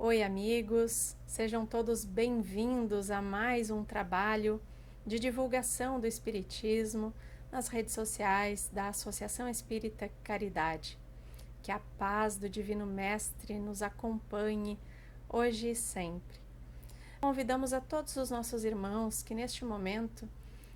Oi, amigos, sejam todos bem-vindos a mais um trabalho de divulgação do Espiritismo nas redes sociais da Associação Espírita Caridade. Que a paz do Divino Mestre nos acompanhe hoje e sempre. Convidamos a todos os nossos irmãos que neste momento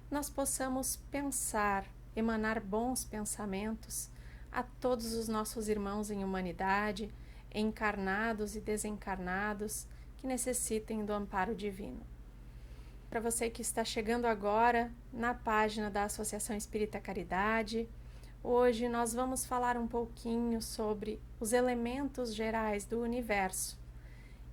nós possamos pensar, emanar bons pensamentos a todos os nossos irmãos em humanidade, encarnados e desencarnados, que necessitem do amparo divino. Para você que está chegando agora na página da Associação Espírita Caridade, hoje nós vamos falar um pouquinho sobre os elementos gerais do universo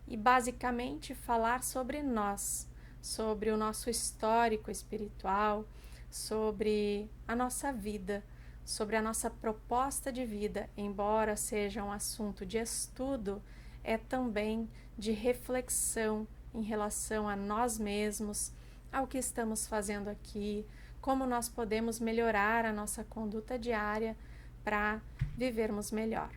e basicamente falar sobre nós, sobre o nosso histórico espiritual, sobre a nossa vida, sobre a nossa proposta de vida, embora seja um assunto de estudo, é também de reflexão em relação a nós mesmos, ao que estamos fazendo aqui, como nós podemos melhorar a nossa conduta diária para vivermos melhor.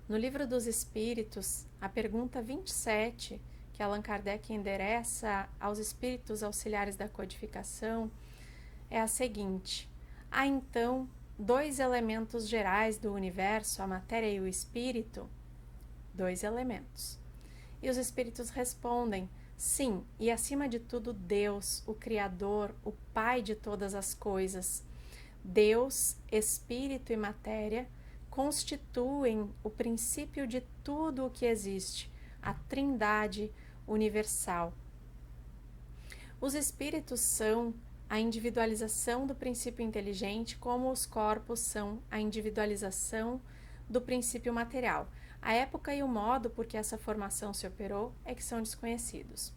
No Livro dos Espíritos, a pergunta 27, que Allan Kardec endereça aos espíritos auxiliares da codificação, é a seguinte: há então dois elementos gerais do universo, a matéria e o espírito? Dois elementos. E os espíritos respondem: sim, e acima de tudo Deus, o Criador, o Pai de todas as coisas. Deus, espírito e matéria constituem o princípio de tudo o que existe, a Trindade universal. Os espíritos são a individualização do princípio inteligente, como os corpos são a individualização do princípio material. A época e o modo por que essa formação se operou é que são desconhecidos.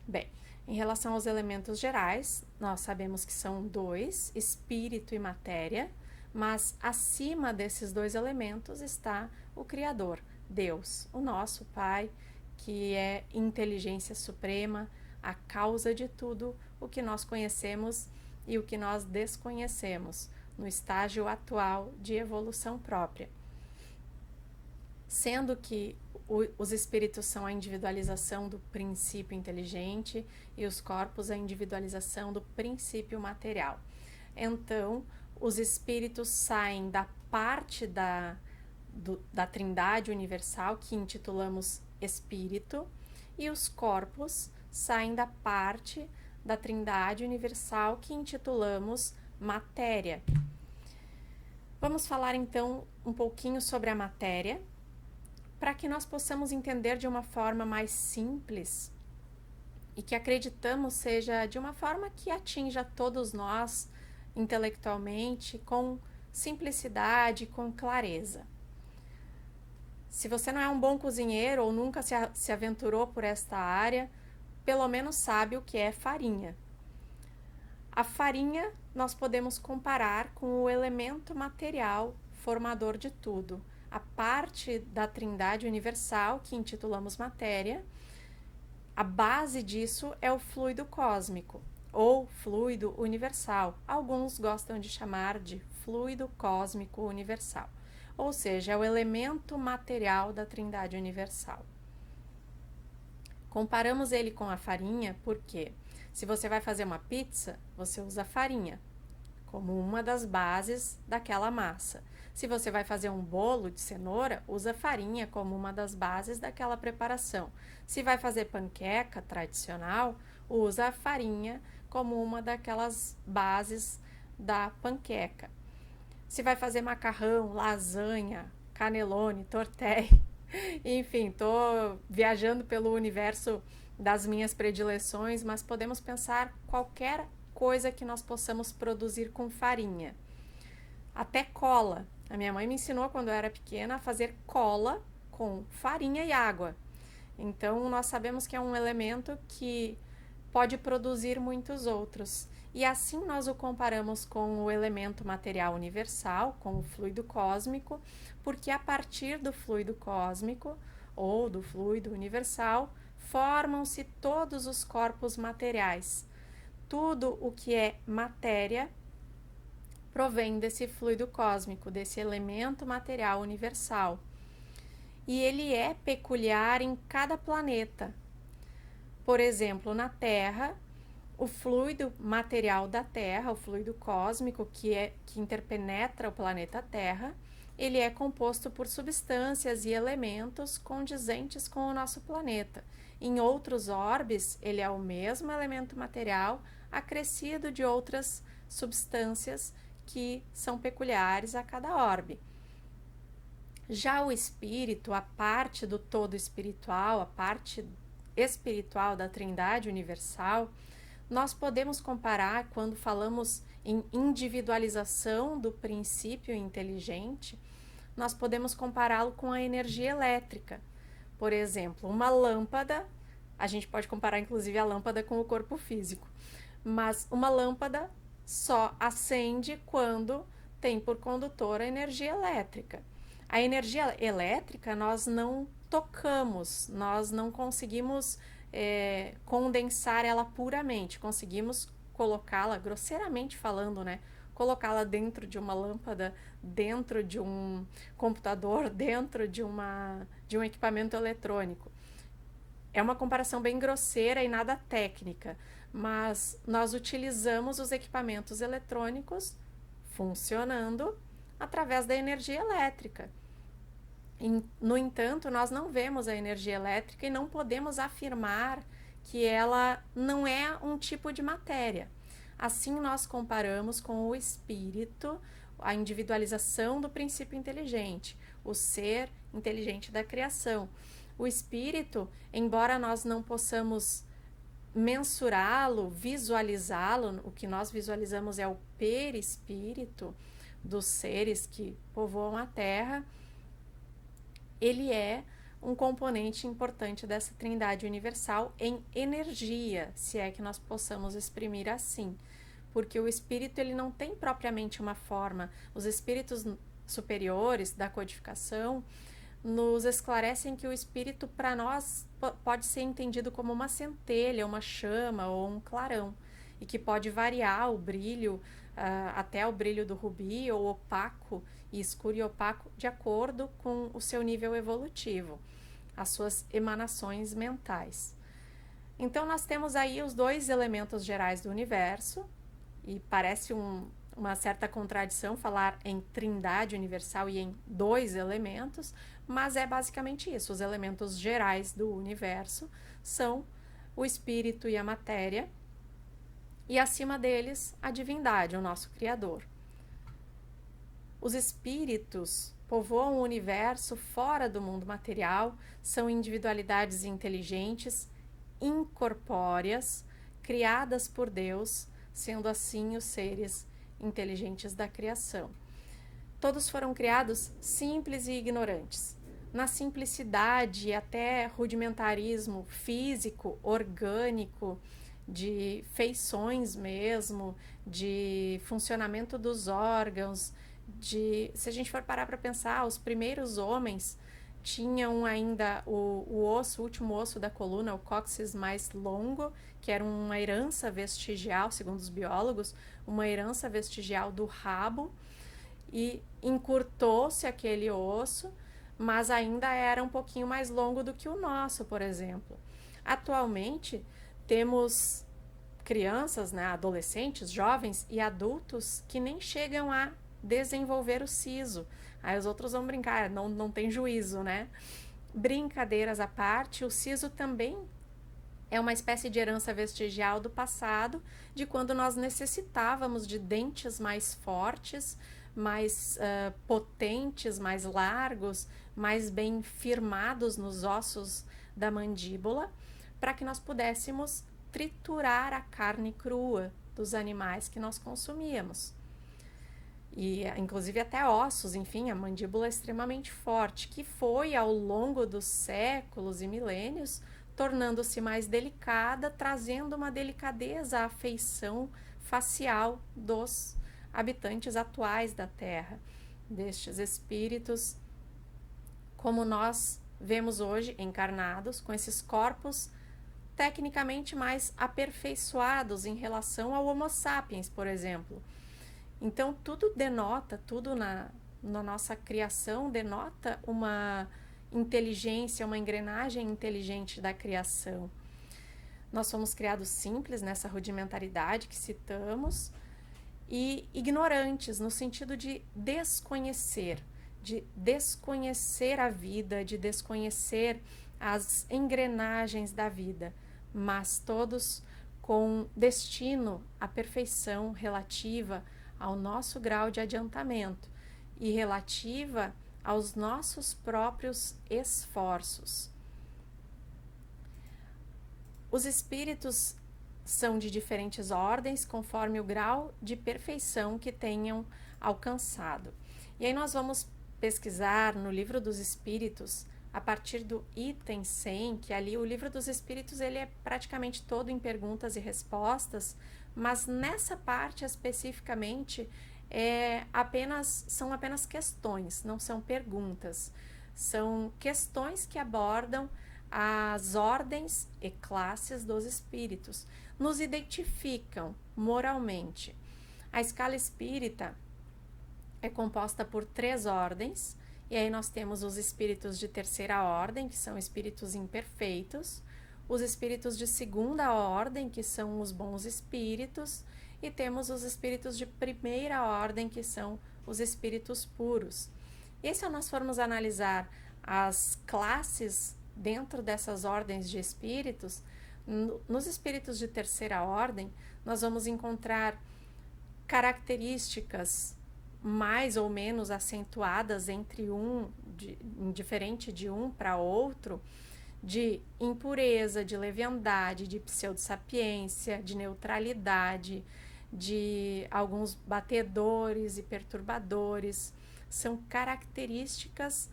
Bem, em relação aos elementos gerais, nós sabemos que são dois, espírito e matéria, mas acima desses dois elementos está o Criador, Deus, o nosso Pai, que é inteligência suprema, a causa de tudo o que nós conhecemos e o que nós desconhecemos no estágio atual de evolução própria. Sendo que os espíritos são a individualização do princípio inteligente e os corpos a individualização do princípio material. Então, os espíritos saem da parte da Trindade universal, que intitulamos espírito, e os corpos saem da parte da Trindade universal, que intitulamos matéria. Vamos falar então um pouquinho sobre a matéria, para que nós possamos entender de uma forma mais simples e que acreditamos seja de uma forma que atinja todos nós intelectualmente, com simplicidade, com clareza. Se você não é um bom cozinheiro ou nunca se aventurou por esta área, pelo menos sabe o que é farinha. A farinha nós podemos comparar com o elemento material formador de tudo, a parte da Trindade universal, que intitulamos matéria. A base disso é o fluido cósmico, ou fluido universal. Alguns gostam de chamar de fluido cósmico universal, ou seja, é o elemento material da Trindade universal. Comparamos ele com a farinha porque, se você vai fazer uma pizza, você usa farinha como uma das bases daquela massa. Se você vai fazer um bolo de cenoura, usa farinha como uma das bases daquela preparação. Se vai fazer panqueca tradicional, usa a farinha como uma daquelas bases da panqueca. Se vai fazer macarrão, lasanha, canelone, tortelli, enfim, estou viajando pelo universo das minhas predileções, mas podemos pensar qualquer coisa que nós possamos produzir com farinha. Até cola. A minha mãe me ensinou quando eu era pequena a fazer cola com farinha e água. Então, nós sabemos que é um elemento que pode produzir muitos outros. E assim nós o comparamos com o elemento material universal, com o fluido cósmico, porque a partir do fluido cósmico ou do fluido universal formam-se todos os corpos materiais. Tudo o que é matéria provém desse fluido cósmico, desse elemento material universal. e ele é peculiar em cada planeta. Por exemplo, na Terra, o fluido material da Terra, o fluido cósmico que interpenetra o planeta Terra, ele é composto por substâncias e elementos condizentes com o nosso planeta. Em outros orbes, ele é o mesmo elemento material acrescido de outras substâncias que são peculiares a cada orbe. Já o espírito, a parte do todo espiritual, a parte espiritual da Trindade Universal, nós podemos comparar, quando falamos em individualização do princípio inteligente, nós podemos compará-lo com a energia elétrica. Por exemplo, uma lâmpada, a gente pode comparar inclusive a lâmpada com o corpo físico, mas uma lâmpada só acende quando tem por condutor a energia elétrica. A energia elétrica nós não tocamos, nós não conseguimos condensar ela puramente, conseguimos colocá-la, grosseiramente falando, né? Colocá-la dentro de uma lâmpada, dentro de um computador, dentro de um equipamento eletrônico. É uma comparação bem grosseira e nada técnica, mas nós utilizamos os equipamentos eletrônicos funcionando através da energia elétrica. No entanto, nós não vemos a energia elétrica e não podemos afirmar que ela não é um tipo de matéria. Assim, nós comparamos com o espírito, a individualização do princípio inteligente, o ser inteligente da criação. O espírito, embora nós não possamos mensurá-lo, visualizá-lo, o que nós visualizamos é o perispírito dos seres que povoam a Terra, ele é um componente importante dessa Trindade Universal em energia, se é que nós possamos exprimir assim, porque o espírito ele não tem propriamente uma forma. Os espíritos superiores da codificação nos esclarecem que o espírito para nós pode ser entendido como uma centelha, uma chama ou um clarão, e que pode variar o brilho até o brilho do rubi, ou opaco e escuro e opaco, de acordo com o seu nível evolutivo, as suas emanações mentais. Então nós temos aí os dois elementos gerais do universo, e parece uma certa contradição falar em Trindade Universal e em dois elementos, mas é basicamente isso. Os elementos gerais do universo são o espírito e a matéria, e acima deles a divindade, o nosso Criador. Os espíritos povoam o universo fora do mundo material, são individualidades inteligentes, incorpóreas, criadas por Deus, sendo assim os seres inteligentes da criação. Todos foram criados simples e ignorantes. Na simplicidade e até rudimentarismo físico, orgânico, de feições mesmo, de funcionamento dos órgãos, se a gente for parar para pensar, os primeiros homens tinham ainda o último osso da coluna, o cóccix mais longo, que era uma herança vestigial, segundo os biólogos, uma herança vestigial do rabo, e encurtou-se aquele osso, mas ainda era um pouquinho mais longo do que o nosso, por exemplo. Atualmente, temos crianças, né, adolescentes, jovens e adultos que nem chegam a desenvolver o siso. Aí os outros vão brincar, não tem juízo, né? Brincadeiras à parte, o siso também é uma espécie de herança vestigial do passado, de quando nós necessitávamos de dentes mais fortes, mais potentes, mais largos, mais bem firmados nos ossos da mandíbula, para que nós pudéssemos triturar a carne crua dos animais que nós consumíamos. E inclusive até ossos, enfim, a mandíbula é extremamente forte, que foi ao longo dos séculos e milênios tornando-se mais delicada, trazendo uma delicadeza à feição facial dos habitantes atuais da Terra, destes espíritos, como nós vemos hoje encarnados, com esses corpos tecnicamente mais aperfeiçoados em relação ao Homo sapiens, por exemplo. Então, tudo denota, tudo na nossa criação denota uma inteligência, uma engrenagem inteligente da criação. Nós somos criados simples nessa rudimentaridade que citamos e ignorantes no sentido de desconhecer a vida, de desconhecer as engrenagens da vida, mas todos com destino à perfeição relativa ao nosso grau de adiantamento e relativa aos nossos próprios esforços. Os espíritos são de diferentes ordens, conforme o grau de perfeição que tenham alcançado. E aí nós vamos pesquisar no Livro dos Espíritos, a partir do item 100, que ali o Livro dos Espíritos ele é praticamente todo em perguntas e respostas, mas nessa parte especificamente são apenas questões, não são perguntas. São questões que abordam as ordens e classes dos espíritos, nos identificam moralmente. A escala espírita é composta por 3 ordens, e aí nós temos os espíritos de terceira ordem, que são espíritos imperfeitos, os espíritos de segunda ordem, que são os bons espíritos, e temos os espíritos de primeira ordem, que são os espíritos puros. E se nós formos analisar as classes dentro dessas ordens de espíritos, nos espíritos de terceira ordem, nós vamos encontrar características mais ou menos acentuadas diferente de um para outro, de impureza, de leviandade, de pseudo-sapiência, de neutralidade, de alguns batedores e perturbadores. São características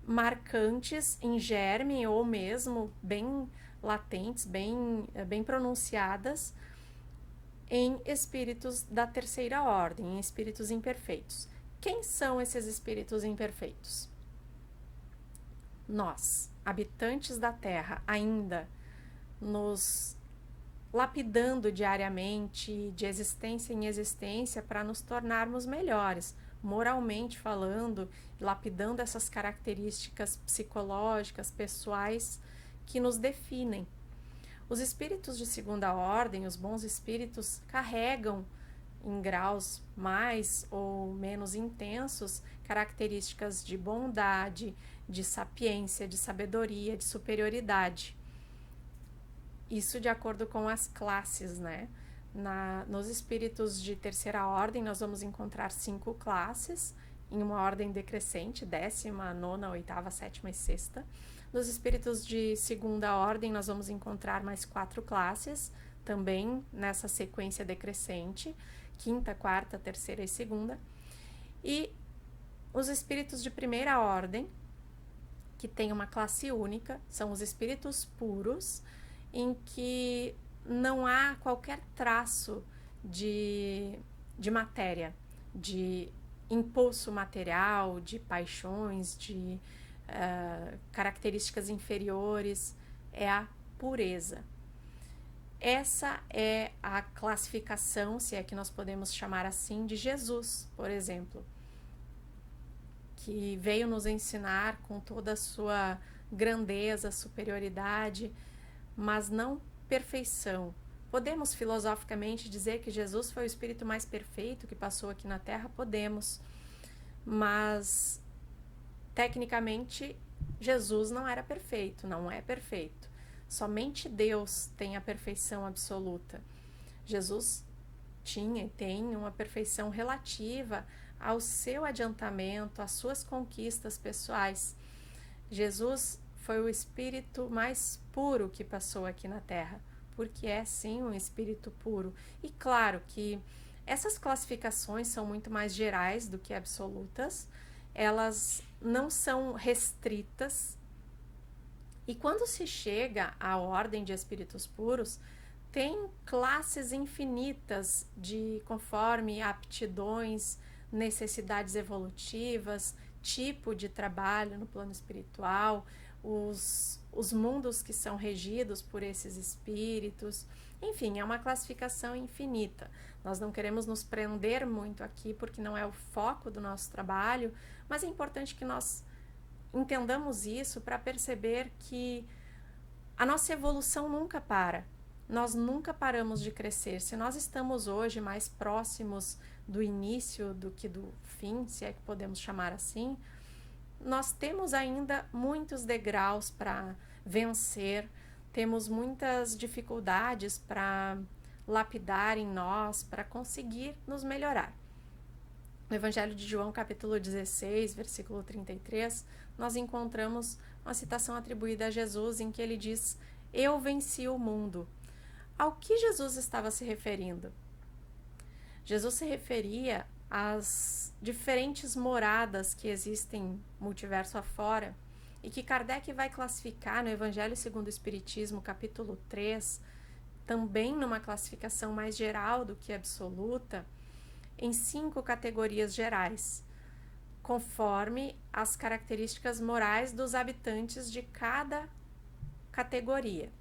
marcantes em germe ou mesmo bem latentes, bem pronunciadas em espíritos da terceira ordem, em espíritos imperfeitos. Quem são esses espíritos imperfeitos? Nós, habitantes da Terra, ainda nos lapidando diariamente, de existência em existência, para nos tornarmos melhores, moralmente falando, lapidando essas características psicológicas, pessoais que nos definem. Os espíritos de segunda ordem, os bons espíritos, carregam em graus mais ou menos intensos características de bondade, de sapiência, de sabedoria, de superioridade. Isso de acordo com as classes, né? Nos espíritos de terceira ordem, nós vamos encontrar 5 classes, em uma ordem decrescente, 10ª, 9ª, 8ª, 7ª e 6ª. Nos espíritos de segunda ordem, nós vamos encontrar mais 4 classes, também nessa sequência decrescente, 5ª, 4ª, 3ª e 2ª. E os espíritos de primeira ordem, que tem uma classe única, são os espíritos puros, em que não há qualquer traço de matéria, de impulso material, de paixões, de características inferiores, é a pureza. Essa é a classificação, se é que nós podemos chamar assim, de Jesus, por exemplo, que veio nos ensinar com toda a sua grandeza, superioridade, mas não perfeição. Podemos filosoficamente dizer que Jesus foi o espírito mais perfeito que passou aqui na Terra? Podemos, mas tecnicamente Jesus não era perfeito, não é perfeito. Somente Deus tem a perfeição absoluta. Jesus tinha e tem uma perfeição relativa ao seu adiantamento, às suas conquistas pessoais. Jesus foi o espírito mais puro que passou aqui na Terra, porque é sim um espírito puro. E claro que essas classificações são muito mais gerais do que absolutas, elas não são restritas. E quando se chega à ordem de espíritos puros, tem classes infinitas de conforme aptidões, necessidades evolutivas, tipo de trabalho no plano espiritual, os mundos que são regidos por esses espíritos. Enfim, é uma classificação infinita. Nós não queremos nos prender muito aqui, porque não é o foco do nosso trabalho, mas é importante que nós entendamos isso para perceber que a nossa evolução nunca para. Nós nunca paramos de crescer. Se nós estamos hoje mais próximos do início do que do fim, se é que podemos chamar assim, nós temos ainda muitos degraus para vencer, temos muitas dificuldades para lapidar em nós, para conseguir nos melhorar. No Evangelho de João, capítulo 16, versículo 33, nós encontramos uma citação atribuída a Jesus em que ele diz: "Eu venci o mundo". Ao que Jesus estava se referindo? Jesus se referia às diferentes moradas que existem multiverso afora e que Kardec vai classificar no Evangelho segundo o Espiritismo, capítulo 3, também numa classificação mais geral do que absoluta, em 5 categorias gerais, conforme as características morais dos habitantes de cada categoria.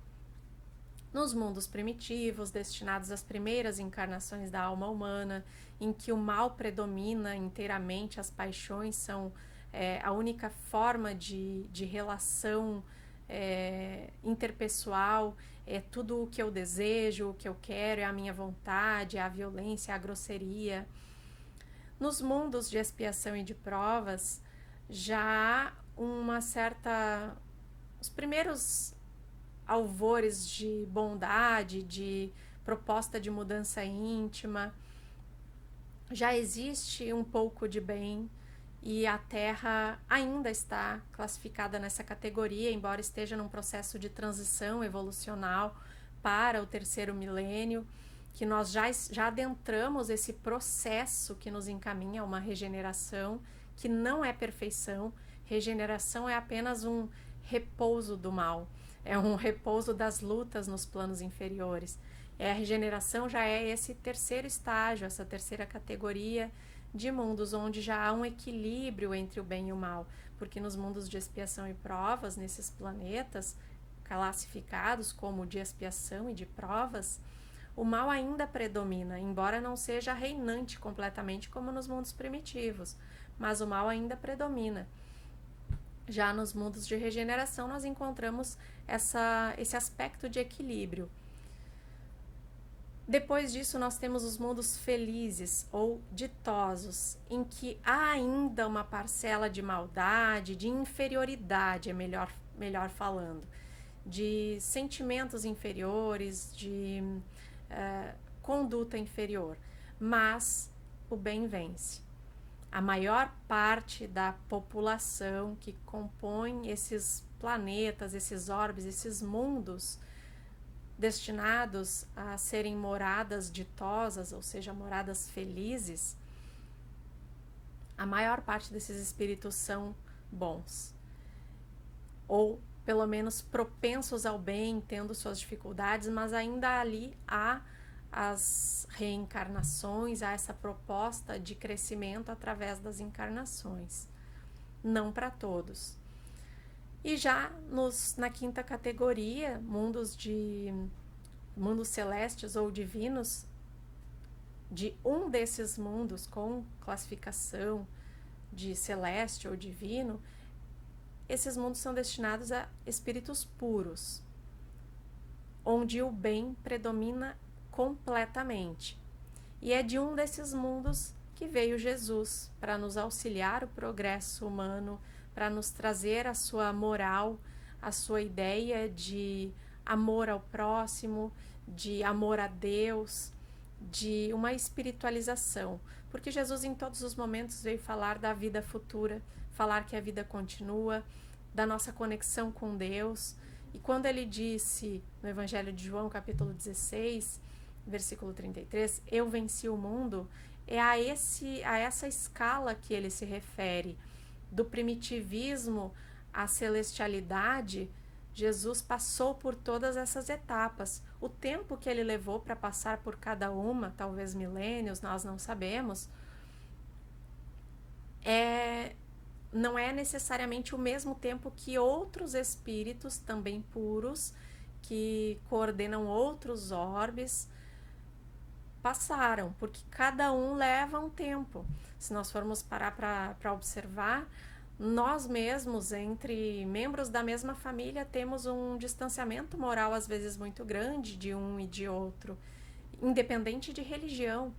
Nos mundos primitivos, destinados às primeiras encarnações da alma humana, em que o mal predomina inteiramente, as paixões são a única forma de relação interpessoal, é tudo o que eu desejo, o que eu quero, é a minha vontade, é a violência, é a grosseria. Nos mundos de expiação e de provas, já há uma certa... os primeiros alvores de bondade, de proposta de mudança íntima, já existe um pouco de bem e a Terra ainda está classificada nessa categoria, embora esteja num processo de transição evolucional para o 3º milênio, que nós já adentramos esse processo que nos encaminha a uma regeneração, que não é perfeição. Regeneração é apenas um repouso do mal, é um repouso das lutas nos planos inferiores. A regeneração já é esse 3º estágio, essa 3ª categoria de mundos, onde já há um equilíbrio entre o bem e o mal, porque nos mundos de expiação e provas, nesses planetas classificados como de expiação e de provas, o mal ainda predomina, embora não seja reinante completamente como nos mundos primitivos, mas o mal ainda predomina. Já nos mundos de regeneração, nós encontramos esse aspecto de equilíbrio. Depois disso, nós temos os mundos felizes ou ditosos, em que há ainda uma parcela de maldade, de inferioridade, é melhor falando, de sentimentos inferiores, de conduta inferior, mas o bem vence. A maior parte da população que compõe esses planetas, esses orbes, esses mundos destinados a serem moradas ditosas, ou seja, moradas felizes, a maior parte desses espíritos são bons, ou pelo menos propensos ao bem, tendo suas dificuldades, mas ainda ali há as reencarnações, há essa proposta de crescimento através das encarnações. Não para todos. E já na 5ª categoria, mundos celestes ou divinos, de um desses mundos com classificação de celeste ou divino, esses mundos são destinados a espíritos puros, onde o bem predomina completamente. E é de um desses mundos que veio Jesus, para nos auxiliar o progresso humano, para nos trazer a sua moral, a sua ideia de amor ao próximo, de amor a Deus, de uma espiritualização. Porque Jesus em todos os momentos veio falar da vida futura, falar que a vida continua, da nossa conexão com Deus. E quando ele disse no Evangelho de João, capítulo 16, versículo 33, eu venci o mundo, é a essa escala que ele se refere. Do primitivismo à celestialidade, Jesus passou por todas essas etapas. O tempo que ele levou para passar por cada uma, talvez milênios, nós não sabemos, não é necessariamente o mesmo tempo que outros espíritos, também puros, que coordenam outros orbes, passaram, porque cada um leva um tempo. Se nós formos parar para observar, Nós mesmos, entre membros da mesma família, temos um distanciamento moral às vezes muito grande de um e de outro, independente de religião.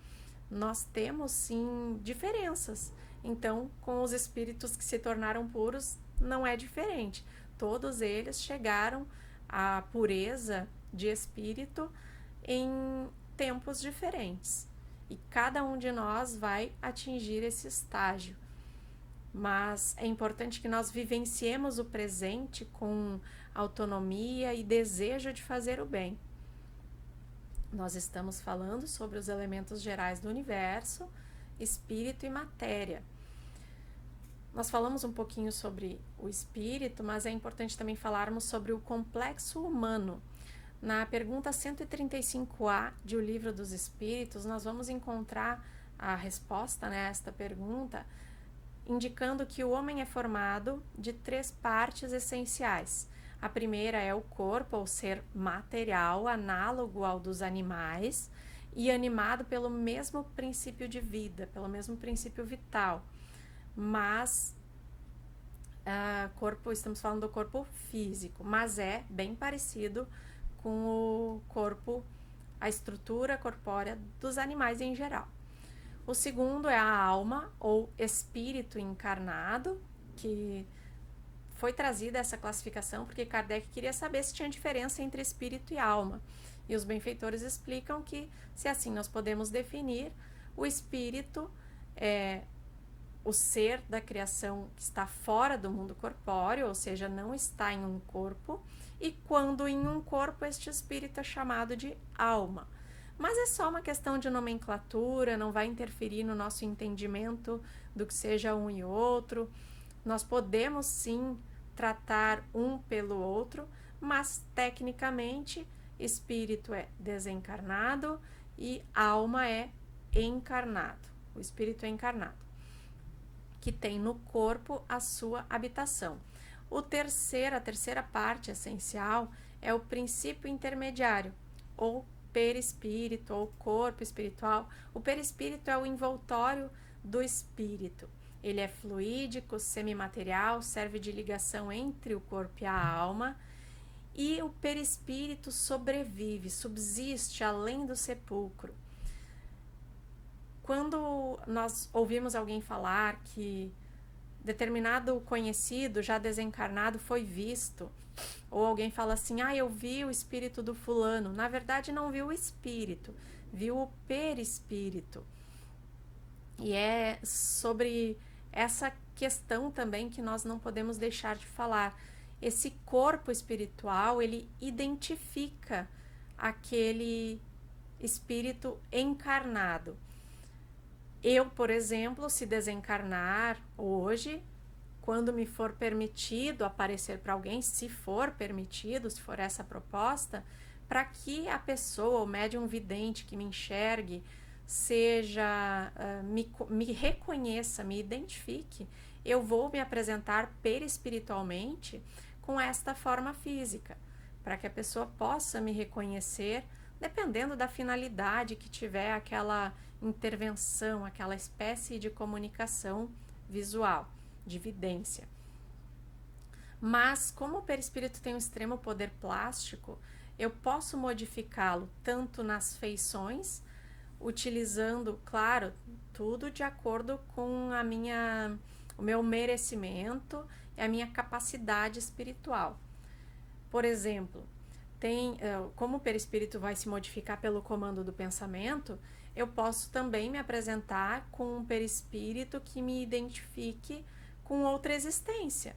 Nós temos sim diferenças. Então, com os espíritos que se tornaram puros, não é diferente. Todos eles chegaram à pureza de espírito em tempos diferentes. E cada um de nós vai atingir esse estágio. Mas é importante que nós vivenciemos o presente com autonomia e desejo de fazer o bem. Nós estamos falando sobre os elementos gerais do universo, espírito e matéria. Nós falamos um pouquinho sobre o espírito, mas é importante também falarmos sobre o complexo humano. Na pergunta 135A de O Livro dos Espíritos, nós vamos encontrar a resposta, né, a esta pergunta, indicando que o homem é formado de 3 partes essenciais. A primeira é o corpo, ou ser material, análogo ao dos animais, e animado pelo mesmo princípio de vida, pelo mesmo princípio vital. Mas, estamos falando do corpo físico, mas é bem parecido com o corpo, a estrutura corpórea dos animais em geral. O segundo é a alma, ou espírito encarnado, que foi trazida essa classificação porque Kardec queria saber se tinha diferença entre espírito e alma. E os benfeitores explicam que, se assim nós podemos definir, o espírito é o ser da criação que está fora do mundo corpóreo, ou seja, não está em um corpo, e quando em um corpo, este espírito é chamado de alma. Mas é só uma questão de nomenclatura, não vai interferir no nosso entendimento do que seja um e outro. Nós podemos sim tratar um pelo outro, mas tecnicamente espírito é desencarnado e alma é encarnado. O espírito é encarnado, que tem no corpo a sua habitação. A terceira parte essencial é o princípio intermediário, ou perispírito, ou corpo espiritual. O perispírito é o envoltório do espírito. Ele é fluídico, semimaterial, serve de ligação entre o corpo e a alma, e o perispírito sobrevive, subsiste além do sepulcro. Quando nós ouvimos alguém falar que determinado conhecido já desencarnado foi visto, ou alguém fala assim, eu vi o espírito do fulano, na verdade não viu o espírito, viu o perispírito. E é sobre essa questão também que nós não podemos deixar de falar. Esse corpo espiritual, ele identifica aquele espírito encarnado. Eu, por exemplo, se desencarnar hoje, quando me for permitido aparecer para alguém, se for permitido, se for essa a proposta, para que a pessoa, o médium vidente que me enxergue, me reconheça, me identifique, eu vou me apresentar perispiritualmente com esta forma física, para que a pessoa possa me reconhecer, dependendo da finalidade que tiver aquela intervenção, aquela espécie de comunicação visual, de vidência. Mas, como o perispírito tem um extremo poder plástico, eu posso modificá-lo tanto nas feições, utilizando, claro, tudo de acordo com o meu merecimento e a minha capacidade espiritual. Por exemplo, como o perispírito vai se modificar pelo comando do pensamento, eu posso também me apresentar com um perispírito que me identifique com outra existência,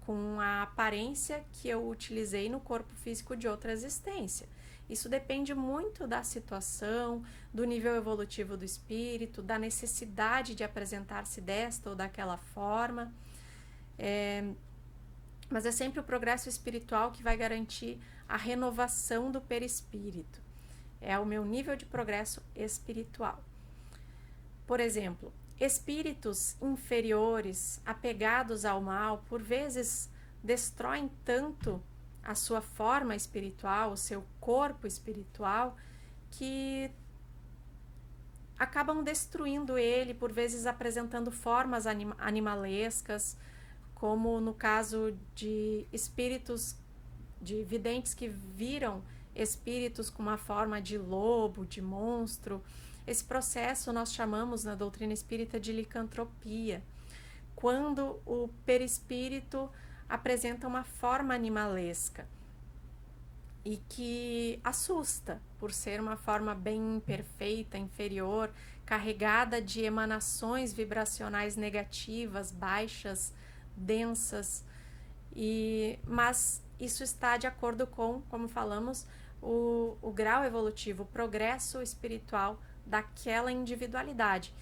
com a aparência que eu utilizei no corpo físico de outra existência. Isso depende muito da situação, do nível evolutivo do espírito, da necessidade de apresentar-se desta ou daquela forma. Mas é sempre o progresso espiritual que vai garantir a renovação do perispírito. É o meu nível de progresso espiritual. Por exemplo, espíritos inferiores, apegados ao mal, por vezes destroem tanto a sua forma espiritual, o seu corpo espiritual, que acabam destruindo ele, por vezes apresentando formas animalescas, como no caso de espíritos, de videntes que viram espíritos com uma forma de lobo, de monstro. Esse processo nós chamamos na doutrina espírita de licantropia, quando o perispírito apresenta uma forma animalesca e que assusta por ser uma forma bem imperfeita, inferior, carregada de emanações vibracionais negativas, baixas, densas, mas isso está de acordo com, como falamos, o grau evolutivo, o progresso espiritual daquela individualidade.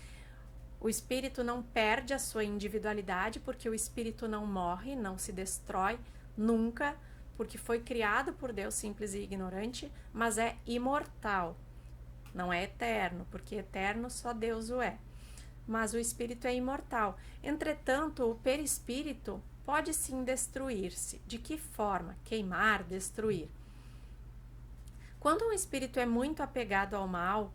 O espírito não perde a sua individualidade, porque o espírito não morre, não se destrói nunca, porque foi criado por Deus simples e ignorante, mas é imortal. Não é eterno, porque eterno só Deus o é. Mas o espírito é imortal. Entretanto, o perispírito pode sim destruir-se. De que forma? Queimar, destruir. Quando um espírito é muito apegado ao mal,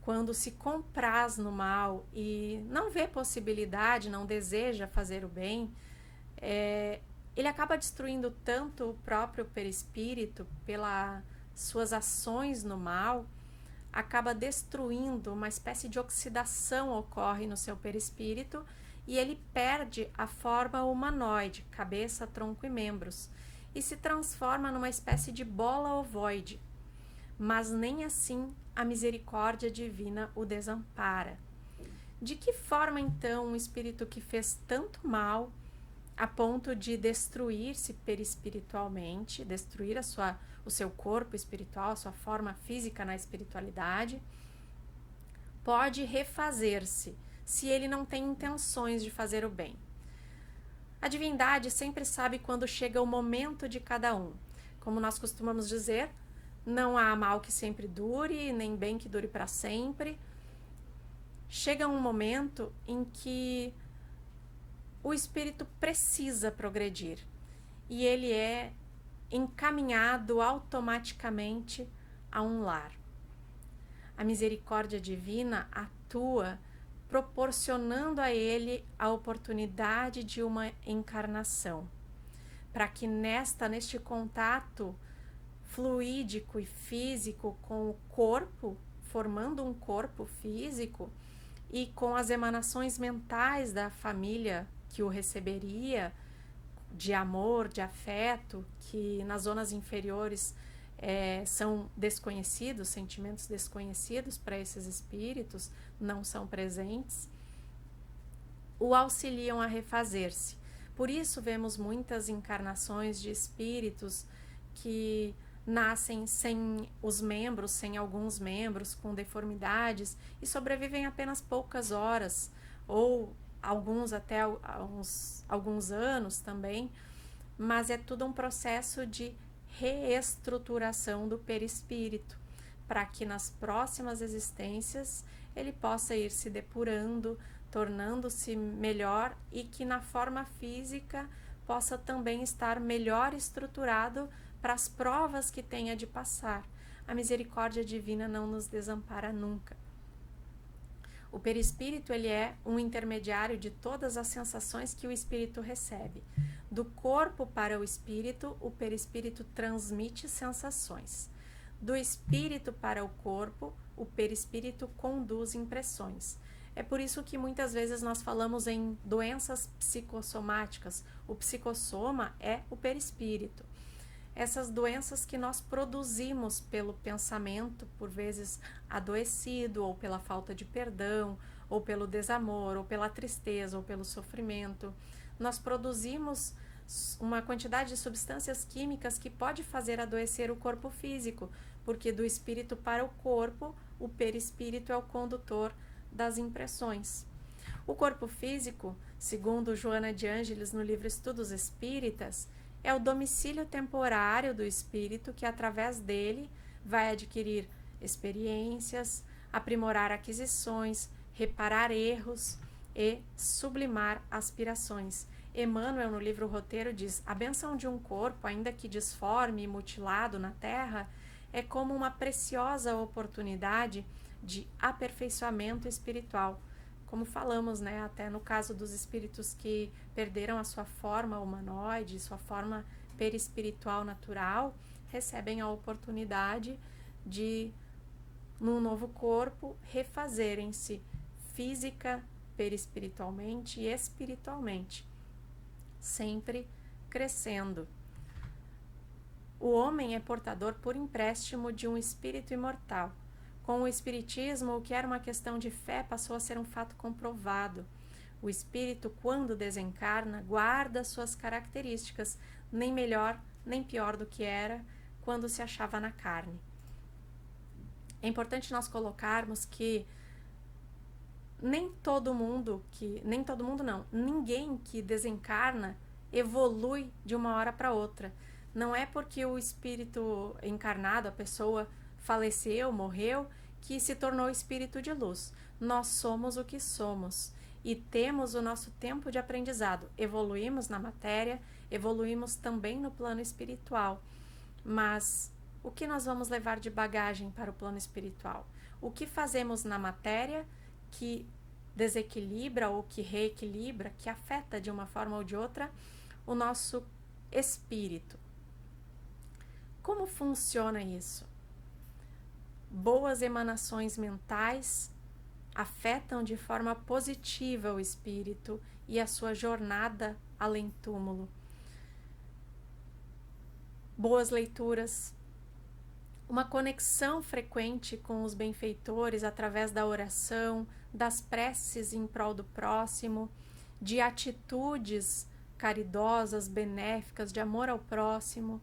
quando se compraz no mal e não vê possibilidade, não deseja fazer o bem, ele acaba destruindo tanto o próprio perispírito pelas suas ações no mal, acaba destruindo, uma espécie de oxidação ocorre no seu perispírito e ele perde a forma humanoide, cabeça, tronco e membros, e se transforma numa espécie de bola ovoide. Mas nem assim a misericórdia divina o desampara. De que forma, então, um espírito que fez tanto mal a ponto de destruir-se perispiritualmente, destruir o seu corpo espiritual, a sua forma física na espiritualidade, pode refazer-se se ele não tem intenções de fazer o bem? A divindade sempre sabe quando chega o momento de cada um. Como nós costumamos dizer, não há mal que sempre dure, nem bem que dure para sempre. Chega um momento em que o espírito precisa progredir e ele é encaminhado automaticamente a um lar. A misericórdia divina atua proporcionando a ele a oportunidade de uma encarnação, para que neste contato fluídico e físico com o corpo, formando um corpo físico, e com as emanações mentais da família que o receberia, de amor, de afeto, que nas zonas inferiores são desconhecidos, sentimentos desconhecidos para esses espíritos, não são presentes, o auxiliam a refazer-se. Por isso vemos muitas encarnações de espíritos que nascem sem os membros, sem alguns membros, com deformidades e sobrevivem apenas poucas horas, ou alguns até alguns anos também, mas é tudo um processo de reestruturação do perispírito, para que nas próximas existências ele possa ir se depurando, tornando-se melhor e que na forma física possa também estar melhor estruturado para as provas que tenha de passar. A misericórdia divina não nos desampara nunca. O perispírito ele é um intermediário de todas as sensações que o espírito recebe. Do corpo para o espírito, o perispírito transmite sensações. Do espírito para o corpo, o perispírito conduz impressões. É por isso que muitas vezes nós falamos em doenças psicossomáticas. O psicossoma é o perispírito. Essas doenças que nós produzimos pelo pensamento, por vezes adoecido, ou pela falta de perdão, ou pelo desamor, ou pela tristeza, ou pelo sofrimento. Nós produzimos uma quantidade de substâncias químicas que pode fazer adoecer o corpo físico, porque do espírito para o corpo, o perispírito é o condutor das impressões. O corpo físico, segundo Joana de Ângeles no livro Estudos Espíritas, é o domicílio temporário do espírito que, através dele, vai adquirir experiências, aprimorar aquisições, reparar erros e sublimar aspirações. Emmanuel, no livro Roteiro, diz: a benção de um corpo, ainda que disforme e mutilado na terra, é como uma preciosa oportunidade de aperfeiçoamento espiritual, como falamos, né, até no caso dos espíritos que perderam a sua forma humanoide, sua forma perispiritual natural, recebem a oportunidade de, num novo corpo, refazerem-se física, perispiritualmente e espiritualmente, sempre crescendo. O homem é portador por empréstimo de um espírito imortal. Com o espiritismo, o que era uma questão de fé passou a ser um fato comprovado. O espírito, quando desencarna, guarda suas características, nem melhor nem pior do que era quando se achava na carne. É importante nós colocarmos que ninguém que desencarna evolui de uma hora para outra. Não é porque o espírito encarnado, a pessoa faleceu, morreu, que se tornou espírito de luz. Nós somos o que somos e temos o nosso tempo de aprendizado. Evoluímos na matéria, evoluímos também no plano espiritual. Mas o que nós vamos levar de bagagem para o plano espiritual? O que fazemos na matéria que desequilibra ou que reequilibra, que afeta de uma forma ou de outra o nosso espírito? Como funciona isso? Boas emanações mentais afetam de forma positiva o espírito e a sua jornada além túmulo. Boas leituras, uma conexão frequente com os benfeitores através da oração, das preces em prol do próximo, de atitudes caridosas, benéficas, de amor ao próximo,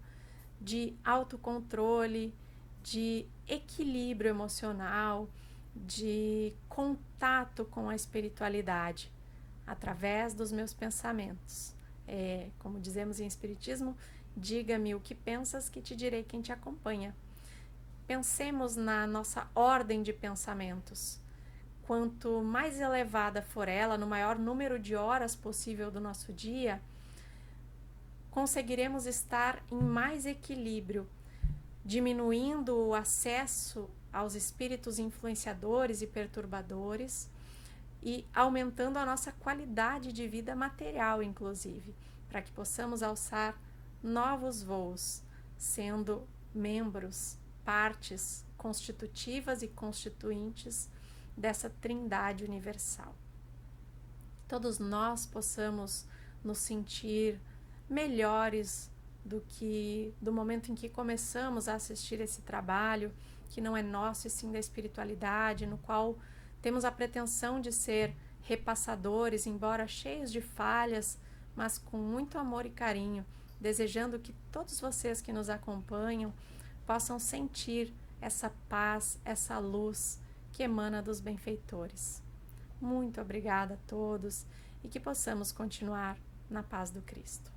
de autocontrole, de equilíbrio emocional, de contato com a espiritualidade, através dos meus pensamentos. Como dizemos em Espiritismo, diga-me o que pensas que te direi quem te acompanha. Pensemos na nossa ordem de pensamentos. Quanto mais elevada for ela, no maior número de horas possível do nosso dia, conseguiremos estar em mais equilíbrio, diminuindo o acesso aos espíritos influenciadores e perturbadores e aumentando a nossa qualidade de vida material, inclusive, para que possamos alçar novos voos, sendo membros, partes constitutivas e constituintes dessa trindade universal. Todos nós possamos nos sentir melhores do momento em que começamos a assistir esse trabalho, que não é nosso e sim da espiritualidade, no qual temos a pretensão de ser repassadores, embora cheios de falhas, mas com muito amor e carinho, desejando que todos vocês que nos acompanham possam sentir essa paz, essa luz que emana dos benfeitores. Muito obrigada a todos e que possamos continuar na paz do Cristo.